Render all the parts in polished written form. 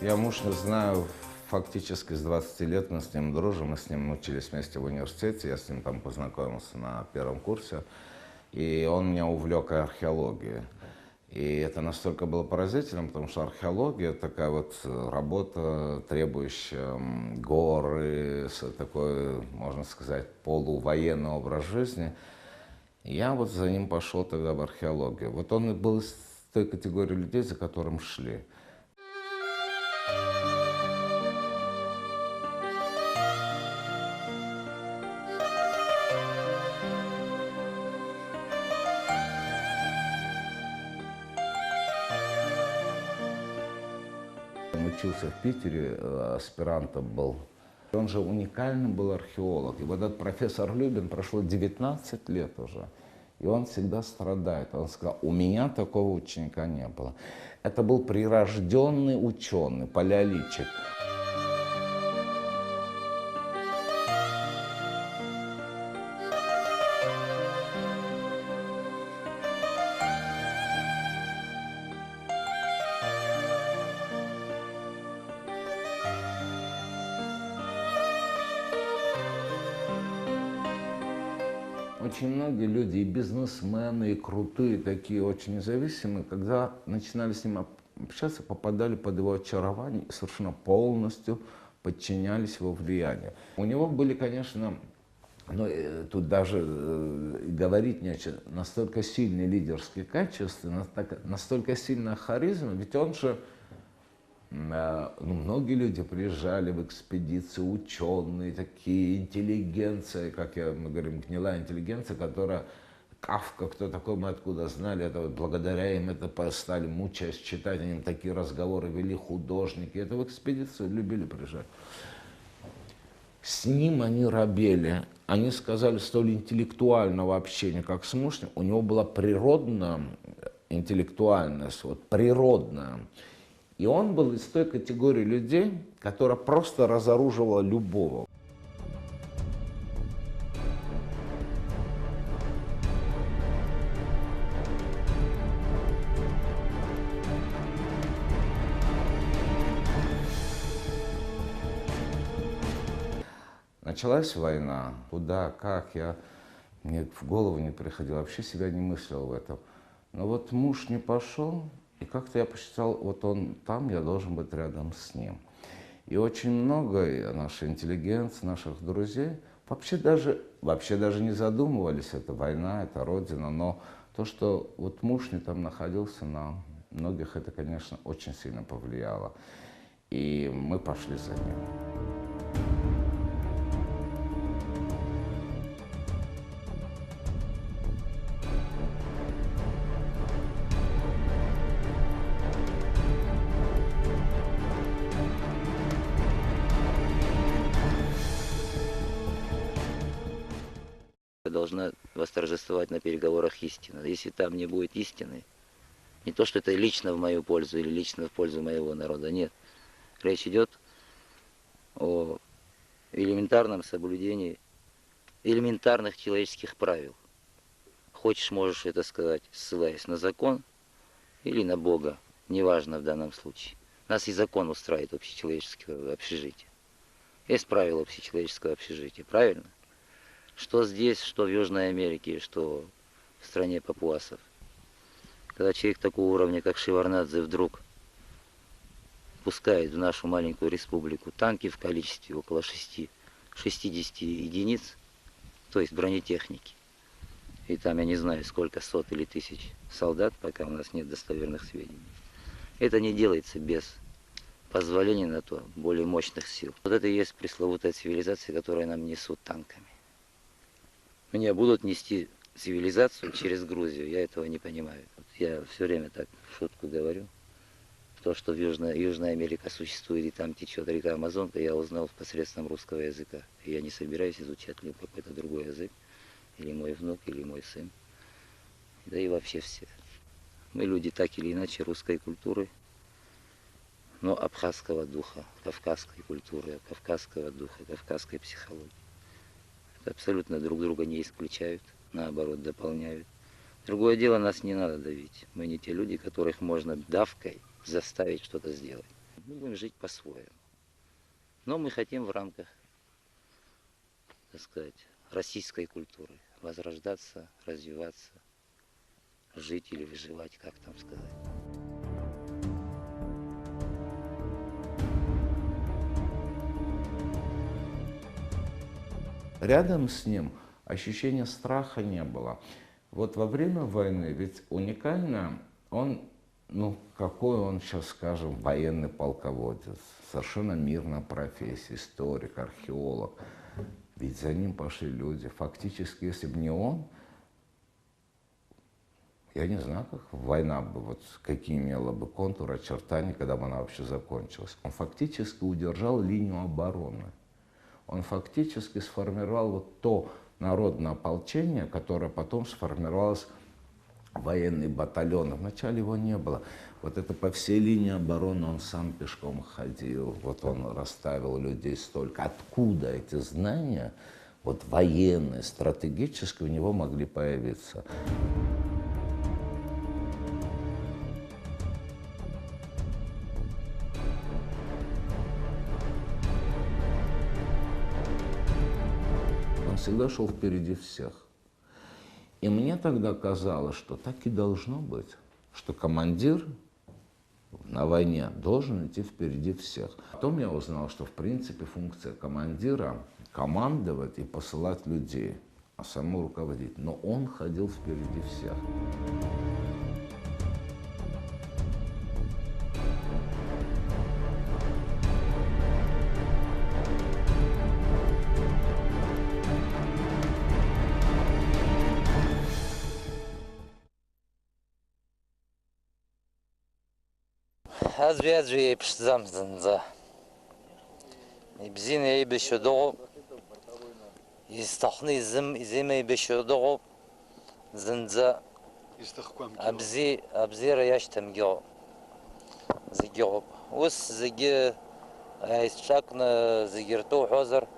Я муж не знаю фактически с 20 лет, мы с ним дружим, мы с ним учились вместе в университете, я с ним там познакомился на первом курсе, и он меня увлек археологией. И это настолько было поразительным, потому что археология такая вот работа, требующая горы, такой, можно сказать, полувоенный образ жизни. И я вот за ним пошел тогда в археологию. Вот он и был из той категории людей, за которым шли. Он учился в Питере, аспирантом был. Он же уникальный был археолог. И вот этот профессор Любин, прошло 19 лет уже, и он всегда страдает. Он сказал, у меня такого ученика не было. Это был прирожденный ученый, палеолитчик. Очень многие люди, и бизнесмены, и крутые, такие очень независимые, когда начинали с ним общаться, попадали под его очарование и совершенно полностью подчинялись его влиянию. У него были, конечно, но тут даже говорить не о чем, настолько сильные лидерские качества, настолько сильная харизма, ведь он же ну, многие люди приезжали в экспедиции, ученые, такие, интеллигенция, как мы говорим, гнилая интеллигенция, которая Кафка, кто такой, мы откуда знали, это вот благодаря им это стали мучаясь читать, они такие разговоры вели, художники, это в экспедицию любили приезжать. С ним они робели, они сказали, столь интеллектуального общения, как с мужем, у него была природная интеллектуальность, вот природная. И он был из той категории людей, которая просто разоруживала любого. Началась война. Куда, как, мне в голову не приходило, вообще себя не мыслил в этом. Но вот муж не пошел, и как-то я посчитал, вот он там, я должен быть рядом с ним. И очень много нашей интеллигенции, наших друзей вообще даже не задумывались, это война, это Родина, но то, что вот муж не там находился, на многих это, конечно, очень сильно повлияло. И мы пошли за ним. Должна восторжествовать на переговорах истина. Если там не будет истины, не то, что это лично в мою пользу или лично в пользу моего народа, нет. Речь идет о элементарном соблюдении элементарных человеческих правил. Хочешь, можешь это сказать, ссылаясь на закон или на Бога, неважно в данном случае. Нас и закон устраивает общечеловеческого общежития. Есть правила общечеловеческого общежития, правильно? Что здесь, что в Южной Америке, что в стране папуасов. Когда человек такого уровня, как Шеварднадзе, вдруг пускает в нашу маленькую республику танки в количестве около 60 единиц, то есть бронетехники, и там я не знаю сколько сот или тысяч солдат, пока у нас нет достоверных сведений. Это не делается без позволения на то более мощных сил. Вот это и есть пресловутая цивилизация, которую нам несут танками. Мне будут нести цивилизацию через Грузию, я этого не понимаю. Я все время так в шутку говорю. То, что в Южная Америка существует и там течет река Амазонка, я узнал посредством русского языка. И я не собираюсь изучать ли какой-то другой язык, или мой внук, или мой сын. Да и вообще все. Мы люди так или иначе русской культуры, но абхазского духа, кавказской культуры, кавказского духа, кавказской психологии. Абсолютно друг друга не исключают, наоборот, дополняют. Другое дело, нас не надо давить. Мы не те люди, которых можно давкой заставить что-то сделать. Мы будем жить по-своему. Но мы хотим в рамках, так сказать, российской культуры возрождаться, развиваться, жить или выживать, как там сказать. Рядом с ним ощущения страха не было. Вот во время войны ведь уникально он, ну, какой он сейчас, скажем, военный полководец, совершенно мирная профессия, историк, археолог. Ведь за ним пошли люди. Фактически, если бы не он, я не знаю, как война бы, вот какие имела бы контуры, очертания, когда бы она вообще закончилась. Он фактически удержал линию обороны. Он фактически сформировал вот то народное ополчение, которое потом сформировалось в военные батальоны. Вначале его не было. Вот это по всей линии обороны он сам пешком ходил. Вот он расставил людей столько. Откуда эти знания, вот военные, стратегические, у него могли появиться? Он всегда шел впереди всех. И мне тогда казалось, что так и должно быть, что командир на войне должен идти впереди всех. Потом я узнал, что в принципе функция командира – командовать и посылать людей, а самому руководить. Но он ходил впереди всех. Азви пшзам зынза. Бзин бешодо. Истахны иземе бешодо. Зынза. Абзир яштам гео. Зигео. Ус зиге айсчакна зигерту хозар.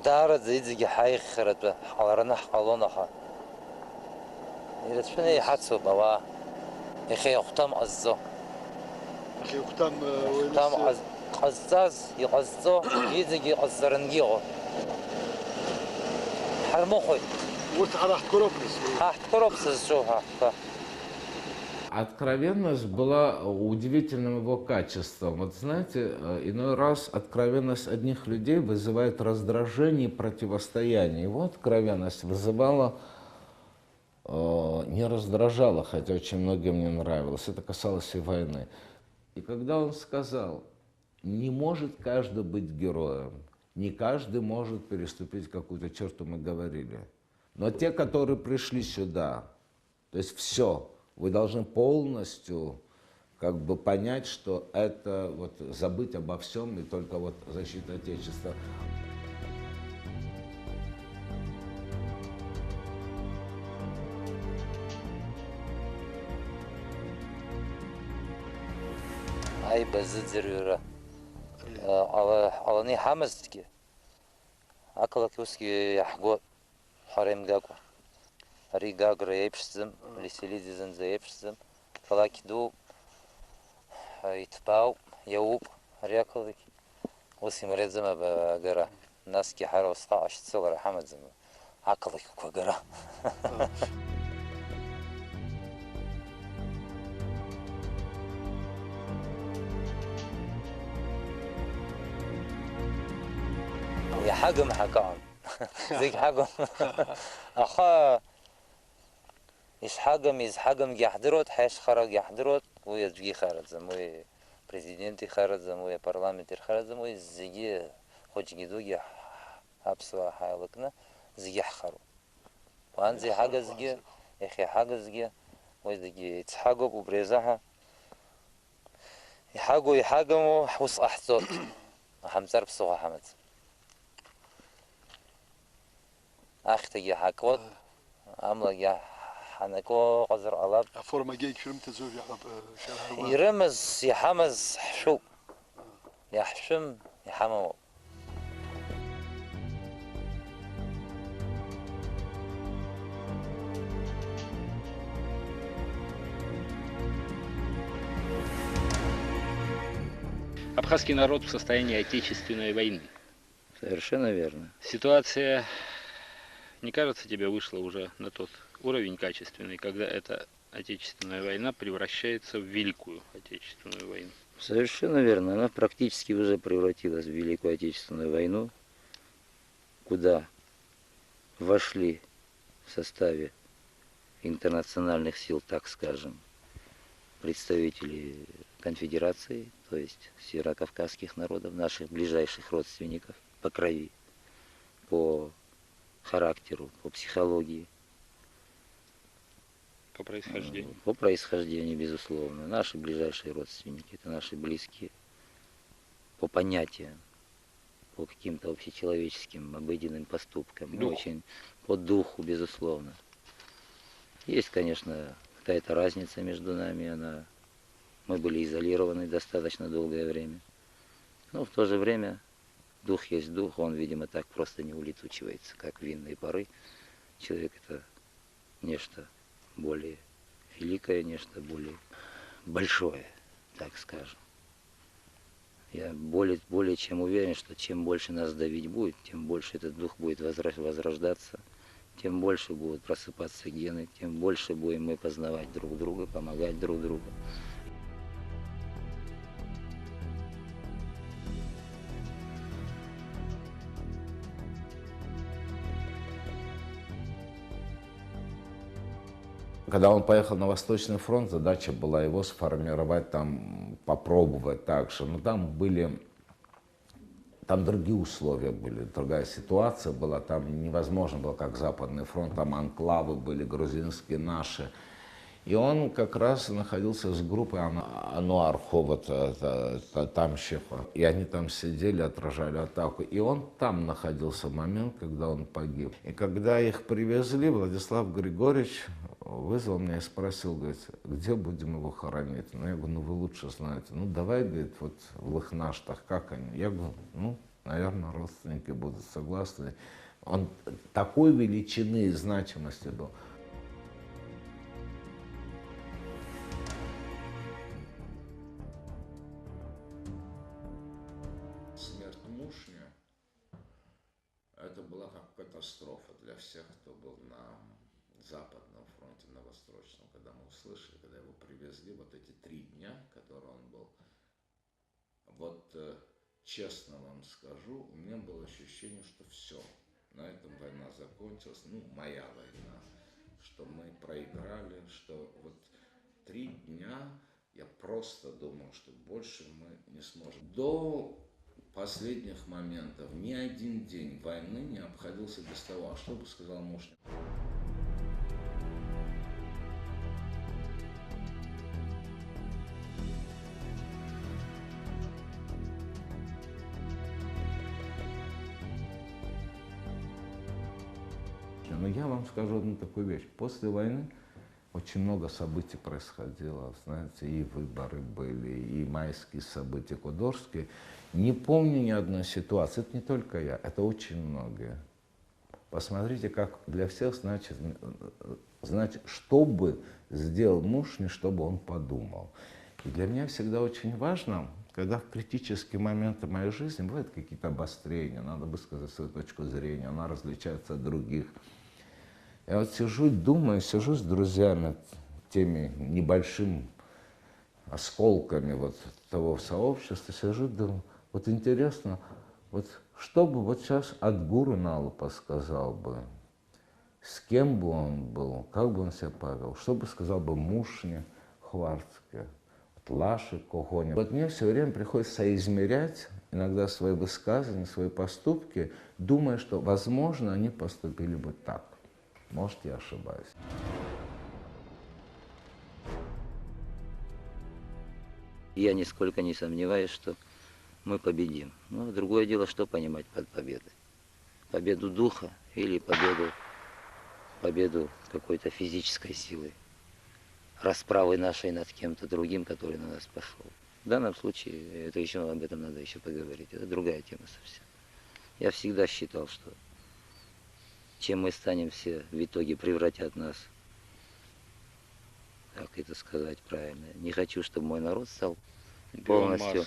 Дара зиги хайх храт халарна халонаха. إذا يحسوا بوا يخي يختم عزو أخي يختم يختم قزاز يقزو يزجي قزرنجيو حرموخي قلت راح كروبلس حت كروبس شو ها Откровенность была удивительным его качеством. Вот знаете, иной раз откровенность одних людей вызывает раздражение и противостояние. Его откровенность вызывала, не раздражала, хотя очень многим не нравилось. Это касалось и войны. И когда он сказал, не может каждый быть героем, не каждый может переступить какую-то черту, мы говорили. Но те, которые пришли сюда, то есть все, вы должны полностью как бы понять, что это вот забыть обо всем и только вот защита Отечества. Ай базидзирюра. Алани хамазки. Акалакуски яхго харем гаку. Рига грейпшзем, лиселидзен зейпшзем. Фалакиду итбау яуб рякалики. Осим редзема багара. Наски харосха ашцугара хамазем. Акалак квагара. يا حجم حكام زيك حجم أخا إيش حجم يحضرت حيش خرج يحضرت ويجي خارج زموي президенты خارج زموي парламент خارج زموي زيجي خوش جدوجي أبسوا حالكنا زيجي حخرو وان زي حاجة زيجي إخي حاجة زيجي ويزيجي تحاجب وبرزها يحاجموا حوس أحسوت حمزر بسوا حمد أختي حكوت أملا يا حنكو قزر علب فورما جيك شرمت زوج شهر يرمز يحمز حشو يحشم يحمو Абхазский народ в состоянии отечественной войны. Совершенно верно. Ситуация, не кажется, тебе вышла уже на тот уровень качественный, когда эта отечественная война превращается в Великую Отечественную войну? Совершенно верно. Она практически уже превратилась в Великую Отечественную войну, куда вошли в составе интернациональных сил, так скажем, представители конфедерации, то есть северокавказских народов, наших ближайших родственников по крови, по характеру, по психологии, По происхождению. по происхождению, безусловно. Наши ближайшие родственники, это наши близкие, по понятиям, по каким-то общечеловеческим, обыденным поступкам. Мы Духу. очень по духу, безусловно. Есть, конечно, какая-то разница между нами, мы были изолированы достаточно долгое время. Но в то же время дух есть дух, он, видимо, так просто не улетучивается, как винные пары. Человек — это нечто более великое, нечто более большое, так скажем. Я более чем уверен, что чем больше нас давить будет, тем больше этот дух будет возрождаться, тем больше будут просыпаться гены, тем больше будем мы познавать друг друга, помогать друг другу. Когда он поехал на Восточный фронт, задача была его сформировать там, попробовать так же. Но там другие условия были, другая ситуация была. Там невозможно было, как Западный фронт, там анклавы были, грузинские, наши. И он как раз находился с группой Ануар Ховата, Тамщева. И они там сидели, отражали атаку. И он там находился в момент, когда он погиб. И когда их привезли, Владислав Григорьевич вызвал меня и спросил, говорит, где будем его хоронить? Ну, я говорю, ну вы лучше знаете. Ну, давай, говорит, вот в Лыхнаштах, как они? Я говорю, ну, наверное, родственники будут согласны. Он такой величины и значимости был. Смерть Мушня — это была как катастрофа для всех, кто был на Западном фронте, на Восточном. Когда мы услышали, когда его привезли, вот эти 3 дня, которые он был, вот честно вам скажу, у меня было ощущение, что все, на этом война закончилась, ну, моя война, что мы проиграли, что вот 3 дня я просто думал, что больше мы не сможем. До последних моментов ни один день войны не обходился без того, что бы сказал Мушня. Но я вам скажу одну такую вещь. После войны очень много событий происходило, знаете, и выборы были, и майские события, художеские. Не помню ни одной ситуации, это не только я, это очень многие. Посмотрите, как для всех значит, что бы сделал Мушни, чтобы он подумал. И для меня всегда очень важно, когда в критические моменты моей жизни бывают какие-то обострения, надо высказать свою точку зрения, она различается от других. Я вот сижу и думаю, сижу с друзьями, теми небольшими осколками вот того сообщества, сижу и думаю, вот интересно, вот что бы вот сейчас от Гуру Налупа сказал бы, с кем бы он был, как бы он себя повел, что бы сказал бы Мушня, Хварцке, Лаши, Когоня. Вот мне все время приходится соизмерять иногда свои высказывания, свои поступки, думая, что, возможно, они поступили бы так. Может, я ошибаюсь. Я нисколько не сомневаюсь, что мы победим. Но другое дело, что понимать под победой. Победу духа или победу какой-то физической силы. Расправы нашей над кем-то другим, который на нас пошел. В данном случае, это еще об этом надо еще поговорить. Это другая тема совсем. Я всегда считал, что чем мы станем все, в итоге превратят нас, как это сказать правильно, не хочу, чтобы мой народ стал полностью,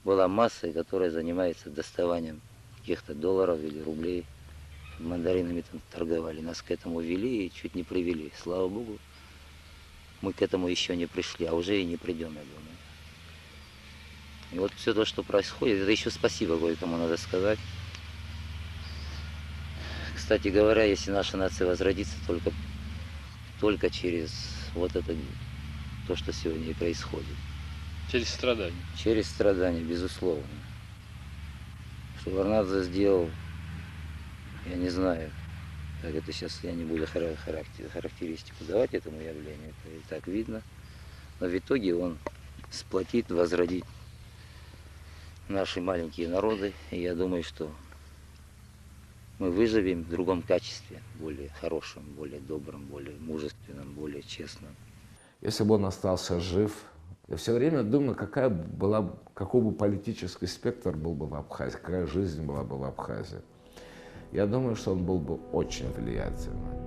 была массой, которая занимается доставанием каких-то долларов или рублей. Мандаринами там торговали. Нас к этому вели и чуть не привели. Слава Богу, мы к этому еще не пришли, а уже и не придем, я думаю. И вот все то, что происходит, это еще спасибо кое-кому надо сказать. Кстати говоря, если наша нация возродится только через вот это, то, что сегодня и происходит. Через страдания. Через страдания, безусловно. Что Варнадзе сделал, я не знаю, как это сейчас, я не буду характеристику давать этому явлению, это и так видно. Но в итоге он сплотит, возродит наши маленькие народы. И я думаю, что мы выживем в другом качестве, более хорошем, более добром, более мужественном, более честном. Если бы он остался жив, я все время думаю, какой бы политический спектр был бы в Абхазии, какая жизнь была бы в Абхазии. Я думаю, что он был бы очень влиятельным.